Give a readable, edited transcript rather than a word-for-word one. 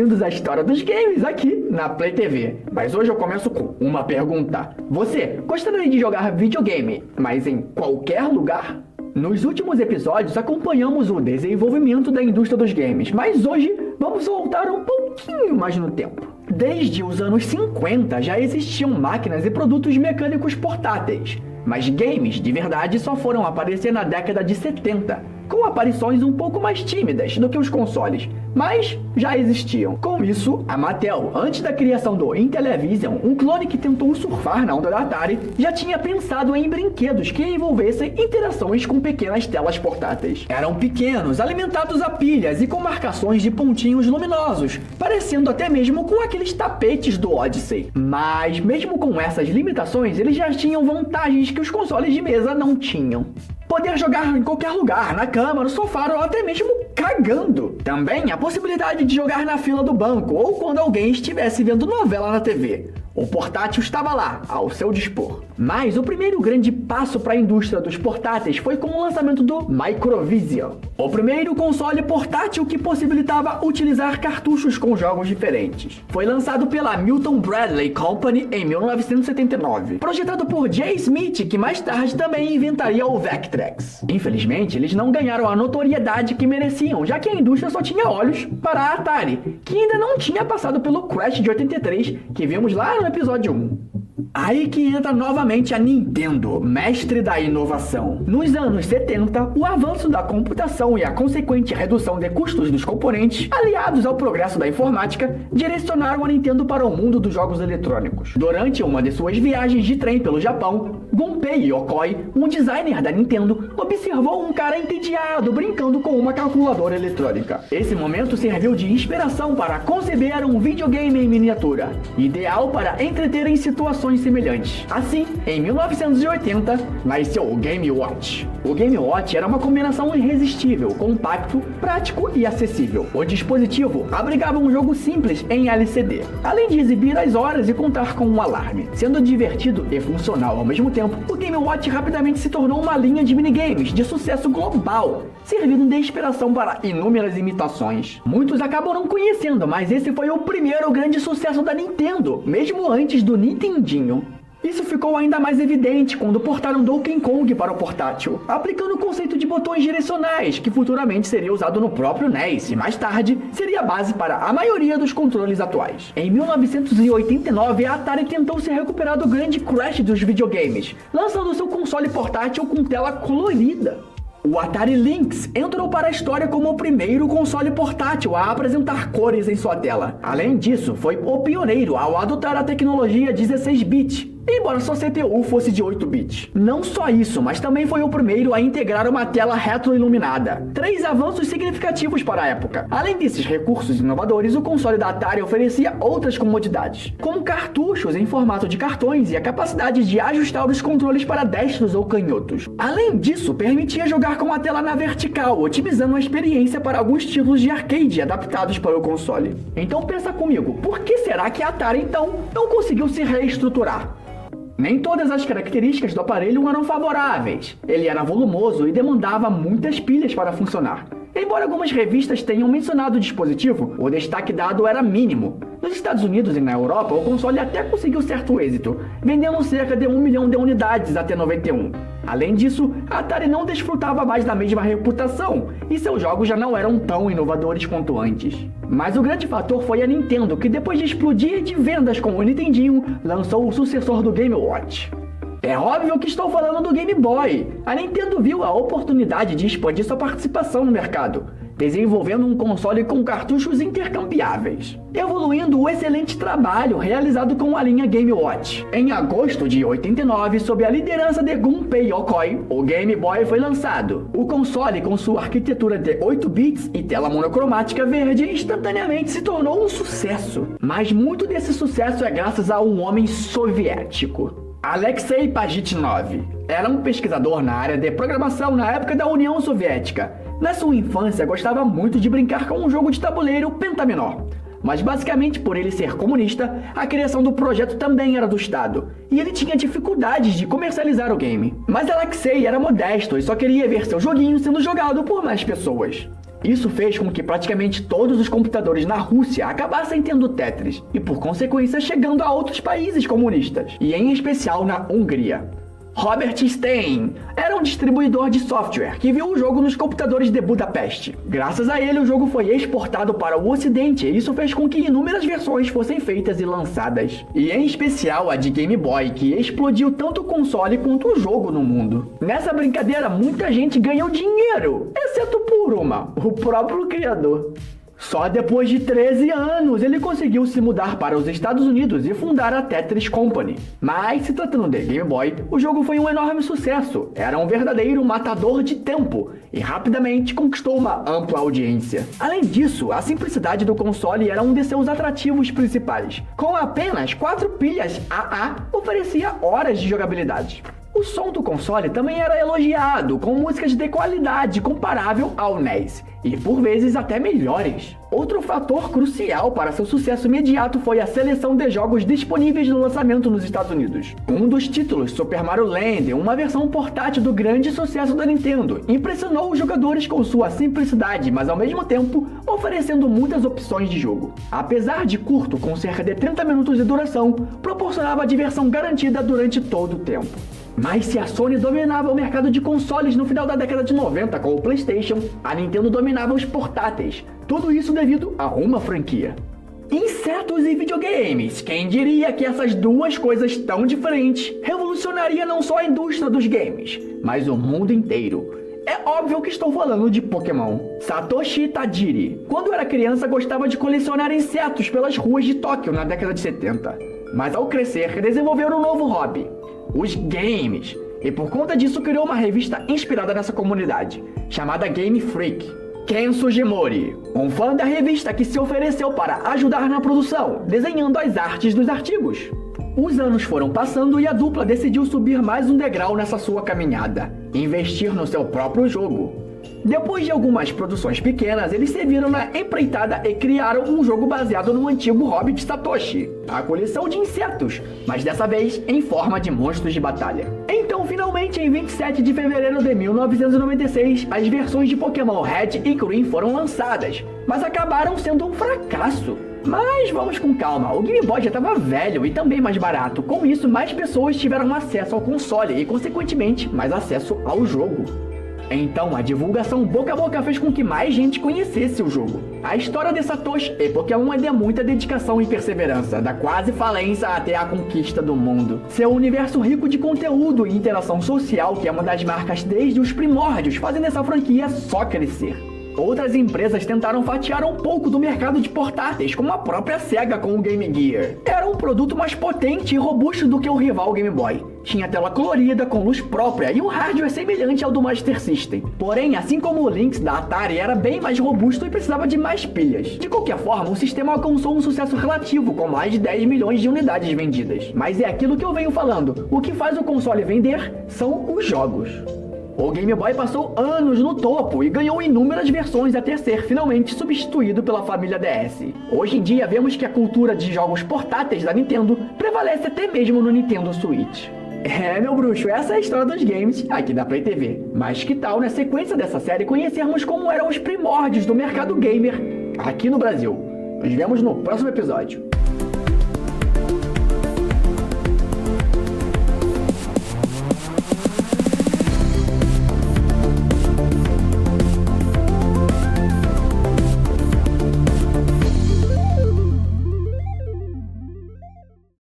bem-vindos à história dos games aqui na Play TV. Mas hoje eu começo com uma pergunta. Você gostaria de jogar videogame, mas em qualquer lugar? Nos últimos episódios acompanhamos o desenvolvimento da indústria dos games, mas hoje vamos voltar um pouquinho mais no tempo. Desde os anos 50 já existiam máquinas e produtos mecânicos portáteis, mas games de verdade só foram aparecer na década de 70. Com aparições um pouco mais tímidas do que os consoles, mas já existiam. Com isso, a Mattel, antes da criação do Intellivision, um clone que tentou surfar na onda da Atari, já tinha pensado em brinquedos que envolvessem interações com pequenas telas portáteis. Eram pequenos, alimentados a pilhas e com marcações de pontinhos luminosos, parecendo até mesmo com aqueles tapetes do Odyssey. Mas, mesmo com essas limitações, eles já tinham vantagens que os consoles de mesa não tinham. Poder jogar em qualquer lugar, na cama, no sofá ou até mesmo cagando. Também a possibilidade de jogar na fila do banco ou quando alguém estivesse vendo novela na TV. O portátil estava lá, ao seu dispor. Mas o primeiro grande passo para a indústria dos portáteis foi com o lançamento do Microvision, o primeiro console portátil que possibilitava utilizar cartuchos com jogos diferentes. Foi lançado pela Milton Bradley Company em 1979, projetado por Jay Smith, que mais tarde também inventaria o Vectrex. Infelizmente, eles não ganharam a notoriedade que mereciam, já que a indústria só tinha olhos para a Atari, que ainda não tinha passado pelo crash de 83, que vimos lá no episódio 1. Aí que entra novamente a Nintendo, mestre da inovação. Nos anos 70, o avanço da computação e a consequente redução de custos dos componentes, aliados ao progresso da informática, direcionaram a Nintendo para o mundo dos jogos eletrônicos. Durante uma de suas viagens de trem pelo Japão, Gunpei Yokoi, um designer da Nintendo, observou um cara entediado brincando com uma calculadora eletrônica. Esse momento serviu de inspiração para conceber um videogame em miniatura, ideal para entreter em situações semelhantes. Assim, em 1980, nasceu o Game Watch. O Game Watch era uma combinação irresistível, compacto, prático e acessível. O dispositivo abrigava um jogo simples em LCD, além de exibir as horas e contar com um alarme. Sendo divertido e funcional ao mesmo tempo, o Game Watch rapidamente se tornou uma linha de minigames de sucesso global, servindo de inspiração para inúmeras imitações. Muitos acabam não conhecendo, mas esse foi o primeiro grande sucesso da Nintendo, mesmo antes do Nintendinho. Isso ficou ainda mais evidente quando portaram Donkey Kong para o portátil, aplicando o conceito de botões direcionais, que futuramente seria usado no próprio NES e mais tarde seria a base para a maioria dos controles atuais. Em 1989, a Atari tentou se recuperar do grande crash dos videogames, lançando seu console portátil com tela colorida. O Atari Lynx entrou para a história como o primeiro console portátil a apresentar cores em sua tela. Além disso, foi o pioneiro ao adotar a tecnologia 16-bit, embora sua CPU fosse de 8-bit. Não só isso, mas também foi o primeiro a integrar uma tela retroiluminada. 3 avanços significativos para a época. Além desses recursos inovadores, o console da Atari oferecia outras comodidades, como cartuchos em formato de cartões e a capacidade de ajustar os controles para destros ou canhotos. Além disso, permitia jogar com a tela na vertical, otimizando a experiência para alguns títulos de arcade adaptados para o console. Então pensa comigo, por que será que a Atari então não conseguiu se reestruturar? Nem todas as características do aparelho eram favoráveis. Ele era volumoso e demandava muitas pilhas para funcionar. Embora algumas revistas tenham mencionado o dispositivo, o destaque dado era mínimo. Nos Estados Unidos e na Europa, o console até conseguiu certo êxito, vendendo cerca de 1 milhão de unidades até 91. Além disso, a Atari não desfrutava mais da mesma reputação, e seus jogos já não eram tão inovadores quanto antes. Mas o grande fator foi a Nintendo, que depois de explodir de vendas com o Nintendinho, lançou o sucessor do Game Watch. É óbvio que estou falando do Game Boy. A Nintendo viu a oportunidade de expandir sua participação no mercado, desenvolvendo um console com cartuchos intercambiáveis, evoluindo o excelente trabalho realizado com a linha Game Watch. Em agosto de 89, sob a liderança de Gunpei Yokoi, o Game Boy foi lançado. O console, com sua arquitetura de 8 bits e tela monocromática verde, instantaneamente se tornou um sucesso. Mas muito desse sucesso é graças a um homem soviético. Alexei Pajitnov era um pesquisador na área de programação na época da União Soviética. Na sua infância, gostava muito de brincar com um jogo de tabuleiro pentamenor. Mas basicamente por ele ser comunista, a criação do projeto também era do Estado, e ele tinha dificuldades de comercializar o game. Mas Alexei era modesto e só queria ver seu joguinho sendo jogado por mais pessoas. Isso fez com que praticamente todos os computadores na Rússia acabassem tendo Tetris, e por consequência chegando a outros países comunistas, e em especial na Hungria. Robert Stein era um distribuidor de software que viu o jogo nos computadores de Budapeste. Graças a ele, o jogo foi exportado para o Ocidente e isso fez com que inúmeras versões fossem feitas e lançadas. E em especial a de Game Boy, que explodiu tanto o console quanto o jogo no mundo. Nessa brincadeira, muita gente ganhou dinheiro, exceto por uma, o próprio criador. Só depois de 13 anos ele conseguiu se mudar para os Estados Unidos e fundar a Tetris Company. Mas se tratando de Game Boy, o jogo foi um enorme sucesso. Era um verdadeiro matador de tempo e rapidamente conquistou uma ampla audiência. Além disso, a simplicidade do console era um de seus atrativos principais. Com apenas 4 pilhas AA, oferecia horas de jogabilidade. O som do console também era elogiado, com músicas de qualidade comparável ao NES, e por vezes até melhores. Outro fator crucial para seu sucesso imediato foi a seleção de jogos disponíveis no lançamento nos Estados Unidos. Um dos títulos, Super Mario Land, uma versão portátil do grande sucesso da Nintendo, impressionou os jogadores com sua simplicidade, mas ao mesmo tempo oferecendo muitas opções de jogo. Apesar de curto, com cerca de 30 minutos de duração, proporcionava diversão garantida durante todo o tempo. Mas se a Sony dominava o mercado de consoles no final da década de 90 com o PlayStation, a Nintendo dominava os portáteis. Tudo isso devido a uma franquia. Insetos e videogames. Quem diria que essas duas coisas tão diferentes revolucionaria não só a indústria dos games, mas o mundo inteiro. É óbvio que estou falando de Pokémon. Satoshi Tajiri, quando era criança, gostava de colecionar insetos pelas ruas de Tóquio na década de 70. Mas ao crescer, desenvolveu um novo hobby: os games, e por conta disso criou uma revista inspirada nessa comunidade, chamada Game Freak. Ken Sugimori, um fã da revista que se ofereceu para ajudar na produção, desenhando as artes dos artigos. Os anos foram passando e a dupla decidiu subir mais um degrau nessa sua caminhada: investir no seu próprio jogo. Depois de algumas produções pequenas, eles se viram na empreitada e criaram um jogo baseado no antigo hobby de Satoshi, a coleção de insetos, mas dessa vez em forma de monstros de batalha. Então, finalmente, em 27 de fevereiro de 1996, as versões de Pokémon Red e Green foram lançadas, mas acabaram sendo um fracasso. Mas vamos com calma, o Game Boy já estava velho e também mais barato. Com isso, mais pessoas tiveram acesso ao console e, consequentemente, mais acesso ao jogo. Então, a divulgação boca a boca fez com que mais gente conhecesse o jogo. A história de Satoshi e Pokémon é de muita dedicação e perseverança, da quase falência até a conquista do mundo. Seu universo rico de conteúdo e interação social, que é uma das marcas desde os primórdios, fazem dessa franquia só crescer. Outras empresas tentaram fatiar um pouco do mercado de portáteis, como a própria Sega com o Game Gear. Era um produto mais potente e robusto do que o rival Game Boy. Tinha tela colorida, com luz própria e um hardware semelhante ao do Master System. Porém, assim como o Lynx da Atari, era bem mais robusto e precisava de mais pilhas. De qualquer forma, o sistema alcançou um sucesso relativo, com mais de 10 milhões de unidades vendidas. Mas é aquilo que eu venho falando: o que faz o console vender são os jogos. O Game Boy passou anos no topo e ganhou inúmeras versões até ser finalmente substituído pela família DS. Hoje em dia vemos que a cultura de jogos portáteis da Nintendo prevalece até mesmo no Nintendo Switch. É, meu bruxo, essa é a história dos games aqui da Play TV. Mas que tal, na sequência dessa série, conhecermos como eram os primórdios do mercado gamer aqui no Brasil? Nos vemos no próximo episódio.